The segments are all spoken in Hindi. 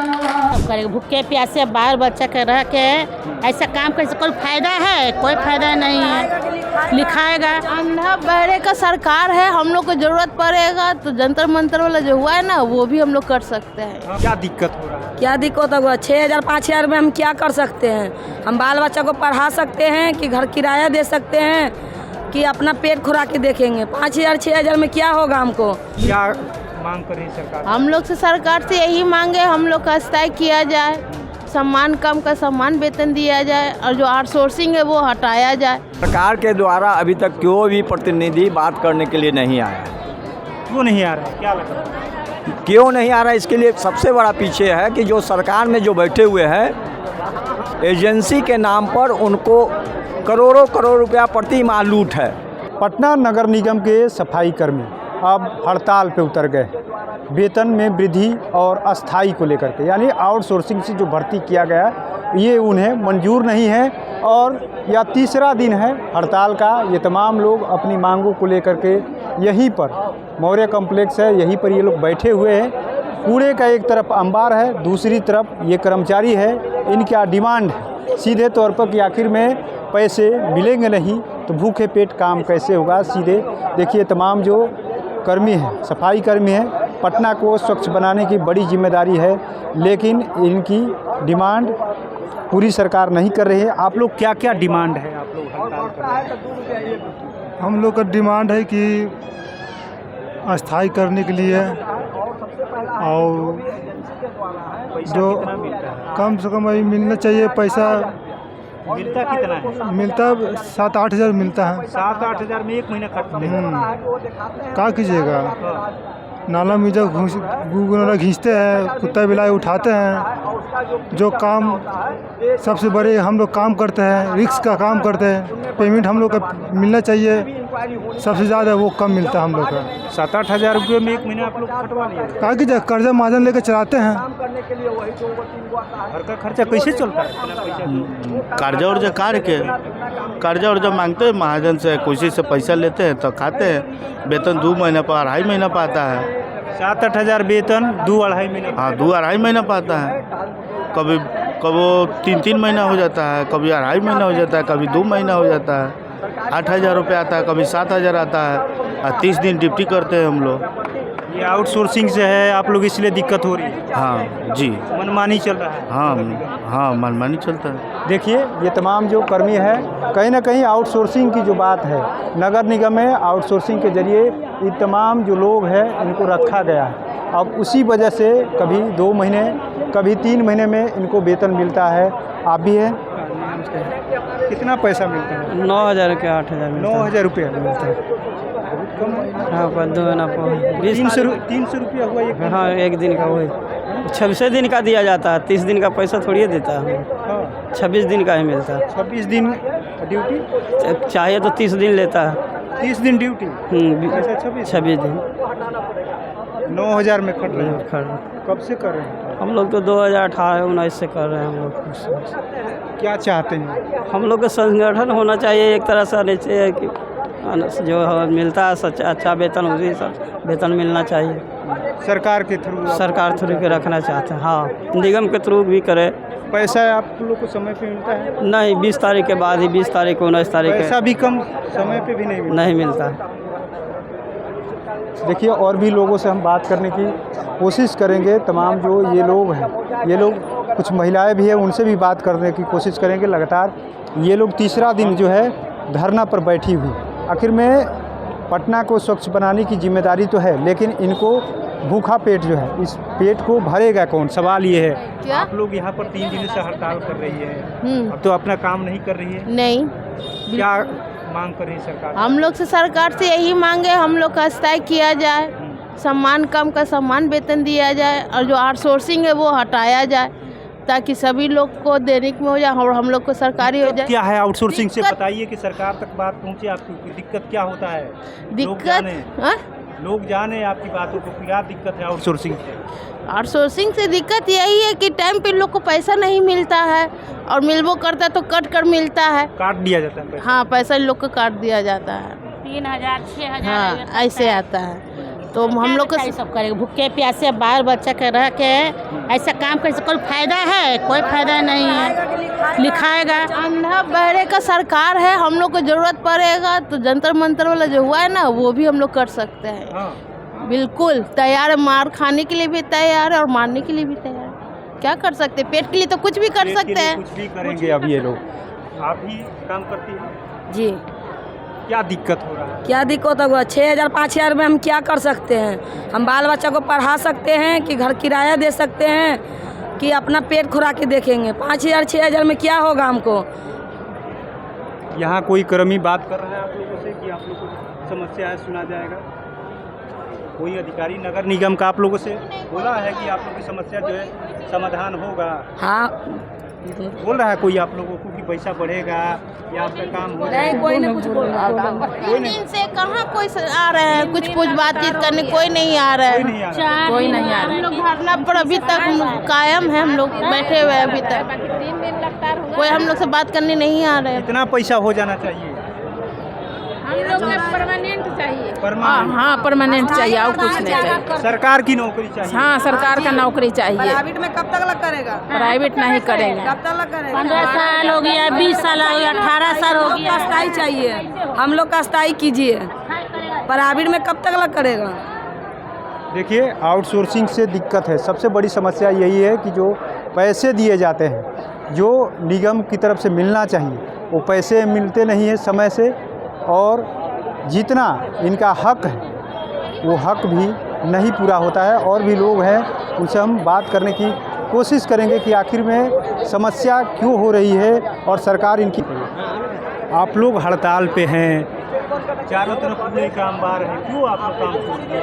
करेंगे भूखे प्यासे बाल बच्चा के रह के ऐसा काम करने कोई फायदा है? कोई फायदा नहीं है। लिखाएगा अंधा बहरे का सरकार है, हम लोग को जरूरत पड़ेगा तो जंतर मंतर वाला जो हुआ है ना वो भी हम लोग कर सकते हैं। क्या दिक्कत हो रहा है? क्या दिक्कत होगा? 6,000 5,000 में हम क्या कर सकते हैं? हम बाल बच्चा को पढ़ा सकते हैं कि घर किराया दे सकते हैं कि अपना पेट खुराकी देखेंगे? 5,000 6,000 में क्या होगा हमको? क्या मांग कर रही है सरकार? हम लोग से सरकार से यही मांगे, हम लोग का स्थायी किया जाए, सम्मान कम का सम्मान वेतन दिया जाए और जो आउटसोर्सिंग है वो हटाया जाए। सरकार के द्वारा अभी तक कोई भी प्रतिनिधि बात करने के लिए नहीं आया। क्यों नहीं आ रहा है? क्या लग रहा है? क्यों नहीं आ रहा है? इसके लिए सबसे बड़ा पीछे है कि जो सरकार में जो बैठे हुए हैं एजेंसी के नाम पर उनको करोड़ों करोड़ रुपया प्रति माह लूट है। पटना नगर निगम के सफाई कर्मी अब हड़ताल पे उतर गए वेतन में वृद्धि और अस्थाई को लेकर के, यानी आउटसोर्सिंग से जो भर्ती किया गया ये उन्हें मंजूर नहीं है और यह तीसरा दिन है हड़ताल का। ये तमाम लोग अपनी मांगों को लेकर के यहीं पर मौर्य कॉम्प्लेक्स है, यहीं पर ये लोग बैठे हुए हैं। कूड़े का एक तरफ अंबार है, दूसरी तरफ ये कर्मचारी है। इनका डिमांड है सीधे तौर पर कि आखिर में पैसे मिलेंगे नहीं तो भूखे पेट काम कैसे होगा। सीधे देखिए तमाम जो कर्मी हैं, सफाई कर्मी हैं, पटना को स्वच्छ बनाने की बड़ी जिम्मेदारी है, लेकिन इनकी डिमांड पूरी सरकार नहीं कर रही है। आप लोग क्या क्या डिमांड है? आप लोग हड़ताल कर रहे हैं। हम लोग का डिमांड है कि अस्थाई करने के लिए और जो कम से कम अभी मिलना चाहिए पैसा। मिलता कितना है? मिलता 7-8 हज़ार मिलता है। 7-8 हज़ार में एक महीना खर्च लेगा। क्या कीजिएगा? नाला में जब घींचते हैं, कुत्ता बिलाई उठाते हैं। जो काम सबसे बड़े हम लोग काम करते हैं, रिस्क का काम करते हैं, पेमेंट हम लोग का मिलना चाहिए सबसे ज़्यादा, वो कम मिलता है हम लोग का। 7-8 हज़ार रुपये में एक महीना आप लोग खटवा लिए। क्या कीजिए? कर्जा महाजन लेकर चलाते हैं। घर का खर्चा कैसे चलता है? कर्जा उर्जा कार के कर्जा उर्जा मांगते हैं महाजन से, किसी से पैसा लेते हैं तो खाते हैं। वेतन 2 महीना पर 2.5 महीना पाता है। 7-8 हज़ार वेतन 2-2.5 महीना। हाँ 2-2.5 महीना पाता है। कभी 3-3 महीना हो जाता है, कभी 2.5 महीना हो जाता है, कभी 2 महीना हो जाता है। 8,000 रुपये आता है, कभी 7,000 आता है और 30 दिन ड्यूटी करते हैं हम लोग। ये आउटसोर्सिंग से है आप लोग, इसलिए दिक्कत हो रही है? हाँ जी, मनमानी चल रहा है। हाँ मनमानी चलता है। देखिए ये तमाम जो कर्मी है, कहीं ना कहीं आउटसोर्सिंग की जो बात है, नगर निगम में आउटसोर्सिंग के जरिए ये तमाम जो लोग हैं इनको रखा गया है। अब उसी वजह से कभी 2 महीने कभी 3 महीने में इनको वेतन मिलता है। आप भी हैं? कितना पैसा मिलता है? 9,000 के 8,000 9,000 रुपये मिलता है। हाँ 300 रुपया हुआ ये। हाँ एक दिन का वही 26 दिन का दिया जाता है, 30 दिन का पैसा थोड़ी देता है। 26 दिन का ही मिलता है। 26 दिन ड्यूटी चाहिए तो 30 दिन लेता है। 30 दिन ड्यूटी। 26 दिन। 9,000 में खट रहे हैं। कब से कर रहे हैं? हम लोग तो 2018-19 से कर रहे हैं। हम लोग क्या चाहते हैं? हम लोग का संगठन होना चाहिए एक तरह से, नीचे कि जो मिलता है अच्छा वेतन, उसी वेतन मिलना चाहिए। सरकार के थ्रू के रखना चाहते हैं। हाँ निगम के थ्रू भी करे। पैसा आप लोग को समय पे मिलता है? नहीं 20 तारीख के बाद ही, 20 तारीख को 19 तारीख पैसा भी कम समय पे भी नहीं मिलता। देखिए और भी लोगों से हम बात करने की कोशिश करेंगे। तमाम जो ये लोग हैं, ये लोग कुछ महिलाएं भी हैं, उनसे भी बात करने की कोशिश करेंगे। लगातार ये लोग तीसरा दिन जो है धरना पर बैठी हुई। आखिर में पटना को स्वच्छ बनाने की जिम्मेदारी तो है, लेकिन इनको भूखा पेट जो है, इस पेट को भरेगा कौन? सवाल ये है। क्या आप लोग यहाँ पर 3 दिनों से हड़ताल कर रही है, अब तो अपना काम नहीं कर रही है? नहीं। क्या मांग कर रही है सरकार? हम लोग से सरकार से यही मांगे, हम लोग का स्थायी किया जाए, सम्मान कम का सम्मान वेतन दिया जाए और जो आउटसोर्सिंग है वो हटाया जाए ताकि सभी लोग को दैनिक में हो जाए और हम लोग को सरकारी हो जाए। क्या है आउटसोर्सिंग से? बताइए कि सरकार तक बात पहुँचे। आपकी दिक्कत क्या होता है? लोग जाने आपकी बातों को। क्या दिक्कत है आउटसोर्सिंग से? आउटसोर्सिंग से दिक्कत यही है कि टाइम पे लोग को पैसा नहीं मिलता है और मिलबो करता है तो कट कर मिलता है, काट दिया जाता है। हाँ पैसा लोग को काट दिया जाता है। 3,000 6,000 हाँ ऐसे आता है। तो हम लोग को क्या सब करेंगे? भूखे प्यासे बाल बच्चा के रह के ऐसा काम करने से कोई फायदा है? कोई फायदा नहीं है। लिखाएगा अंधा बहरे का सरकार है, हम लोग को जरूरत पड़ेगा तो जंतर मंतर वाला जो हुआ है ना वो भी हम लोग कर सकते हैं। बिल्कुल तैयार है, मार खाने के लिए भी तैयार है और मारने के लिए भी तैयार है। क्या कर सकते हैं? पेट के लिए तो कुछ भी कर सकते हैं। कुछ भी करेंगे अब ये लोग। आप ही काम करती हैं? जी। क्या दिक्कत हो रहा है? क्या दिक्कत होगा? 6,000 5,000 में हम क्या कर सकते हैं? हम बाल बच्चा को पढ़ा सकते हैं कि घर किराया दे सकते हैं कि अपना पेट खुराकी देखेंगे? 5,000 6,000 में क्या होगा हमको? यहाँ कोई कर्मी बात कर रहा है आप लोगों से कि आप लोगों को समस्या है, सुना जाएगा? कोई अधिकारी नगर निगम का आप लोगों से बोला है कि आप लोगों की समस्या जो है समाधान होगा? हाँ, बोल रहा है कोई आप लोगों को कि पैसा बढ़ेगा या आपका काम हो नहीं, जाएगा? कोई नहीं कुछ बोल रहा है। दिन से कहाँ कोई आ रहे हैं कुछ बातचीत करने? कोई नहीं आ रहा कोई है। नहीं आ रहा। कोई नहीं आ रहा। हम लोग धरना पर अभी तक कायम है, हम लोग बैठे हुए हैं अभी तक। कोई हम लोग से बात करने नहीं आ रहे हैं। कितना पैसा हो जाना चाहिए? हम लोग को परमानेंट चाहिए। परमानेंट? हाँ परमानेंट चाहिए और कुछ नहीं चाहिए। सरकार की नौकरी चाहिए? हाँ सरकार का नौकरी चाहिए। प्राइवेट में कब तक लग करेगा? प्राइवेट नहीं करेंगे। कब तक लग करेगा? 15 साल हो गया, 20 साल हो गया, 18 साल हो गया। स्थायी चाहिए, हम लोग का स्थायी कीजिए। प्राइवेट में कब तक लग करेगा? देखिए आउटसोर्सिंग से दिक्कत है। सबसे बड़ी समस्या यही है कि जो पैसे दिए जाते हैं, जो निगम की तरफ से मिलना चाहिए, वो पैसे मिलते नहीं हैं समय से, और जितना इनका हक है वो हक भी नहीं पूरा होता है। और भी लोग हैं, उनसे हम बात करने की कोशिश करेंगे कि आखिर में समस्या क्यों हो रही है और सरकार इनकी। आप लोग हड़ताल पे हैं, चारों तरफ पूरे कामगार हैं, क्यों आप लोग काम छोड़ दिए?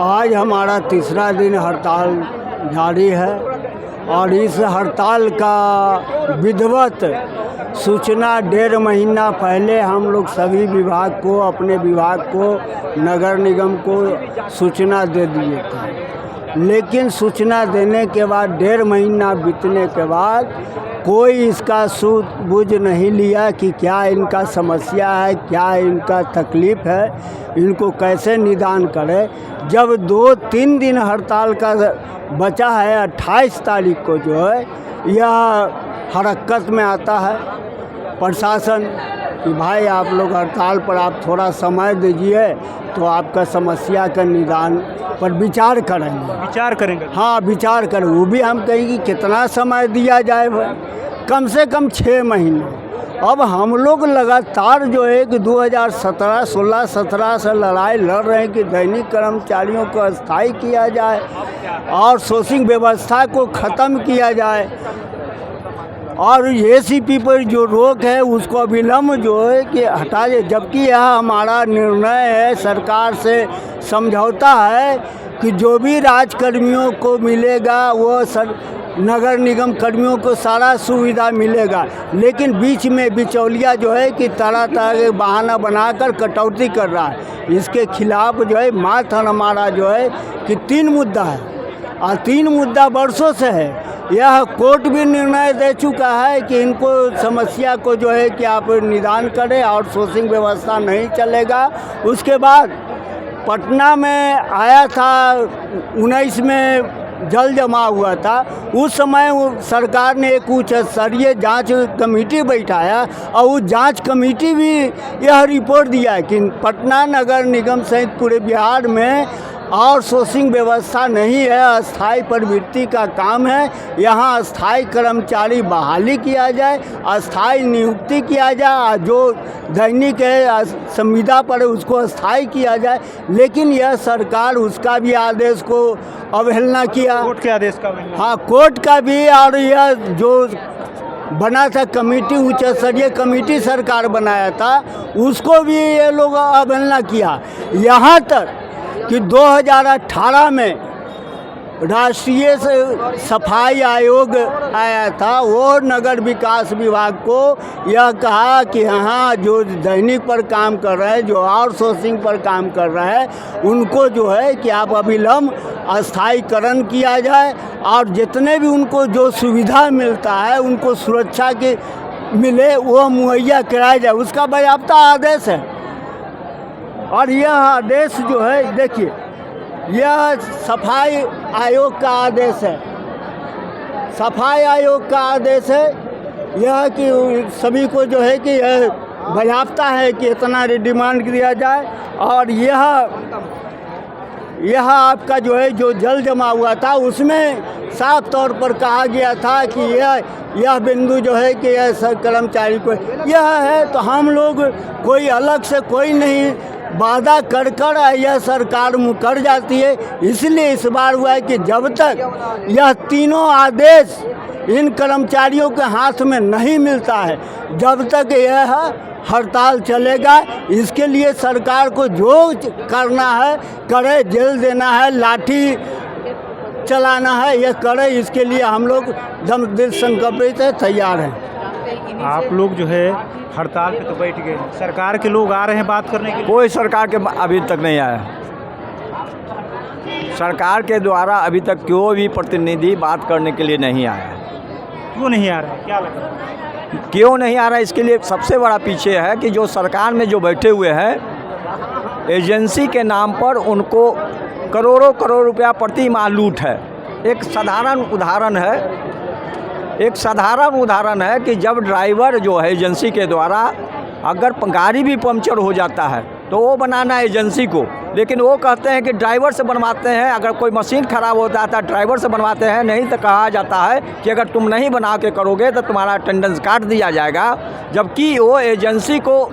आज हमारा तीसरा दिन हड़ताल जारी है और इस हड़ताल का विधिवत सूचना 1.5 महीना पहले हम लोग सभी विभाग को, अपने विभाग को, नगर निगम को सूचना दे दिए थे। लेकिन सूचना देने के बाद 1.5 महीना बीतने के बाद कोई इसका सूझबूझ नहीं लिया कि क्या इनका समस्या है, क्या इनका तकलीफ़ है, इनको कैसे निदान करें। जब 2-3 दिन हड़ताल का बचा है, 28 तारीख को जो है यह हरकत में आता है प्रशासन कि भाई आप लोग हड़ताल पर आप थोड़ा समय दीजिए तो आपका समस्या का निदान पर विचार करेंगे। विचार करेंगे? हाँ विचार करें। वो भी हम कहेंगे कितना समय दिया जाए भाई? कम से कम 6 महीने। अब हम लोग लगातार जो है कि 2017, 16, 17 से लड़ाई लड़ रहे हैं कि दैनिक कर्मचारियों को अस्थायी किया जाए और सोर्सिंग व्यवस्था को ख़त्म किया जाए और एसीपी पर जो रोक है उसको अविलंब जो है कि हटा दे। जबकि यह हमारा निर्णय है, सरकार से समझौता है कि जो भी राजकर्मियों को मिलेगा वो नगर निगम कर्मियों को सारा सुविधा मिलेगा। लेकिन बीच में बिचौलिया जो है कि तरह तरह के बहाना बनाकर कटौती कर रहा है। इसके खिलाफ जो है माथन हमारा जो है कि 3 मुद्दा है और 3 मुद्दा वर्षों से है। यह कोर्ट भी निर्णय दे चुका है कि इनको समस्या को जो है कि आप निदान करें, आउटसोर्सिंग व्यवस्था नहीं चलेगा। उसके बाद पटना में आया था 19 में जल जमा हुआ था, उस समय सरकार ने एक उच्च स्तरीय जांच कमेटी बैठाया और उस जांच कमेटी भी यह रिपोर्ट दिया कि पटना नगर निगम सहित पूरे बिहार में आउटसोर्सिंग व्यवस्था नहीं है, अस्थायी प्रवृत्ति का काम है। यहाँ अस्थायी कर्मचारी बहाली किया जाए, अस्थायी नियुक्ति किया जाए, जो दैनिक है संविदा पर उसको अस्थायी किया जाए। लेकिन यह सरकार उसका भी आदेश को अवहेलना किया। कोर्ट के आदेश का? हाँ कोर्ट का भी। और यह जो बना था कमेटी, उच्च स्तरीय कमेटी सरकार बनाया था, उसको भी ये लोग अवहेलना किया। यहाँ तक कि 2018 में राष्ट्रीय सफाई आयोग आया था, वो नगर विकास विभाग को यह कहा कि यहाँ जो दैनिक पर काम कर रहे हैं, जो आउटसोर्सिंग पर काम कर रहे हैं, उनको जो है कि आप अविलंब अस्थायीकरण किया जाए और जितने भी उनको जो सुविधा मिलता है उनको सुरक्षा के मिले वो मुहैया कराया जाए। उसका बाकायदा आदेश है। और यह आदेश जो है देखिए यह सफाई आयोग का आदेश है। सफाई आयोग का आदेश है यह कि सभी को जो है कि यह बजावता है कि इतना डिमांड दिया जाए। और यह आपका जो है जो जल जमा हुआ था उसमें साफ तौर पर कहा गया था कि यह बिंदु जो है कि यह कर्मचारी को यह है। तो हम लोग कोई अलग से कोई नहीं, वादा कर यह सरकार मुकर जाती है। इसलिए इस बार हुआ है कि जब तक यह तीनों आदेश इन कर्मचारियों के हाथ में नहीं मिलता है, जब तक यह हड़ताल चलेगा। इसके लिए सरकार को जो करना है करे, जेल देना है, लाठी चलाना है, यह करे। इसके लिए हम लोग दम दिल संकल्पित है, तैयार हैं। आप लोग जो है हड़ताल पे तो बैठ गए, सरकार के लोग आ रहे हैं बात करने के लिए? कोई सरकार के अभी तक नहीं आया। सरकार के द्वारा अभी तक कोई भी प्रतिनिधि बात करने के लिए नहीं आया। क्यों नहीं आ रहा है, क्या लग रहा है? क्यों नहीं आ रहा है, इसके लिए सबसे बड़ा पीछे है कि जो सरकार में जो बैठे हुए हैं, एजेंसी के नाम पर उनको करोड़ों करोड़ रुपया प्रति माह लूट है। एक साधारण उदाहरण है कि जब ड्राइवर जो है एजेंसी के द्वारा अगर गाड़ी भी पंक्चर हो जाता है तो वो बनाना है एजेंसी को, लेकिन वो कहते हैं कि ड्राइवर से बनवाते हैं। अगर कोई मशीन ख़राब होता है तो ड्राइवर से बनवाते हैं, नहीं तो कहा जाता है कि अगर तुम नहीं बना के करोगे तो तुम्हारा अटेंडेंस काट दिया जाएगा। जबकि वो एजेंसी को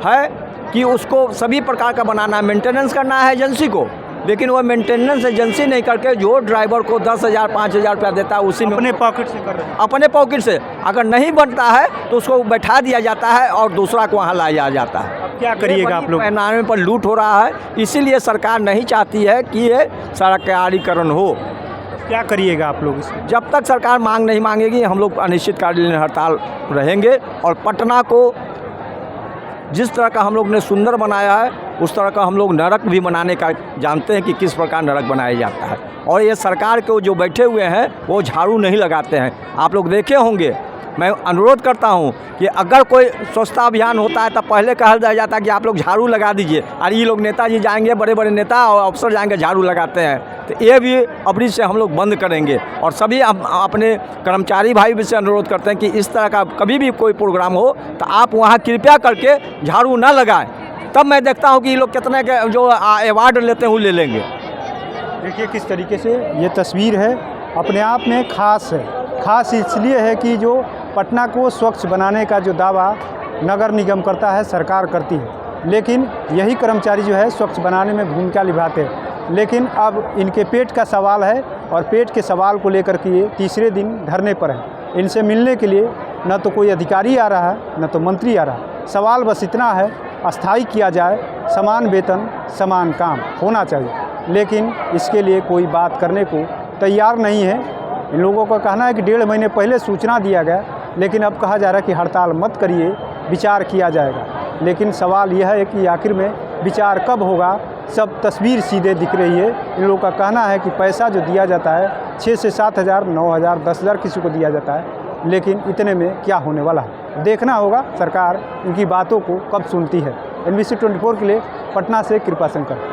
है कि उसको सभी प्रकार का बनाना, मेंटेनेंस करना है एजेंसी को, लेकिन वो मेंटेनेंस एजेंसी नहीं करके जो ड्राइवर को 10,000 5,000 रुपया देता है उसी में अपने पॉकेट से कर रहे हैं। अपने पॉकेट से अगर नहीं बनता है तो उसको बैठा दिया जाता है और दूसरा को वहाँ लाया जाता है। अब क्या करिएगा आप लोग? पैमाने पर लूट हो रहा है, इसीलिए सरकार नहीं चाहती है कि ये सरकारीकरण हो। क्या करिएगा आप लोग इसमें? जब तक सरकार मांग नहीं मांगेगी हम लोग अनिश्चितकालीन हड़ताल रहेंगे। और पटना को जिस तरह का हम लोग ने सुंदर बनाया है उस तरह का हम लोग नरक भी बनाने का जानते हैं कि किस प्रकार नरक बनाया जाता है। और ये सरकार के जो बैठे हुए हैं वो झाड़ू नहीं लगाते हैं। आप लोग देखे होंगे, मैं अनुरोध करता हूं कि अगर कोई स्वच्छता अभियान होता है तो पहले कहा जाता है कि आप लोग झाड़ू लगा दीजिए। और ये लोग नेताजी जाएंगे, बड़े बड़े नेता और अफसर जाएंगे झाड़ू लगाते हैं। तो ये भी अभी से हम लोग बंद करेंगे। और सभी अपने कर्मचारी भाई भी से अनुरोध करते हैं कि इस तरह का कभी भी कोई प्रोग्राम हो तो आप वहाँ कृपया करके झाड़ू ना लगाएं। तब मैं देखता हूँ कि ये लोग कितने के जो अवार्ड लेते हैं वो ले लेंगे। देखिए किस तरीके से ये तस्वीर है, अपने आप में खास है। खास इसलिए है कि जो पटना को स्वच्छ बनाने का जो दावा नगर निगम करता है, सरकार करती है, लेकिन यही कर्मचारी जो है स्वच्छ बनाने में भूमिका निभाते हैं। लेकिन अब इनके पेट का सवाल है और पेट के सवाल को लेकर के ये तीसरे दिन धरने पर है। इनसे मिलने के लिए न तो कोई अधिकारी आ रहा है न तो मंत्री आ रहा है। सवाल बस इतना है, अस्थाई किया जाए, समान वेतन समान काम होना चाहिए, लेकिन इसके लिए कोई बात करने को तैयार नहीं है। इन लोगों का कहना है कि 1.5 महीने पहले सूचना दिया गया, लेकिन अब कहा जा रहा है कि हड़ताल मत करिए, विचार किया जाएगा। लेकिन सवाल यह है कि आखिर में विचार कब होगा, सब तस्वीर सीधे दिख रही है। इन लोगों का कहना है कि पैसा जो दिया जाता है 6 से 7 हज़ार, 9 हज़ार, 10 हज़ार किसी को दिया जाता है, लेकिन इतने में क्या होने वाला है, देखना होगा सरकार इनकी बातों को कब सुनती है। NBC 24 के लिए पटना से कृपा शंकर।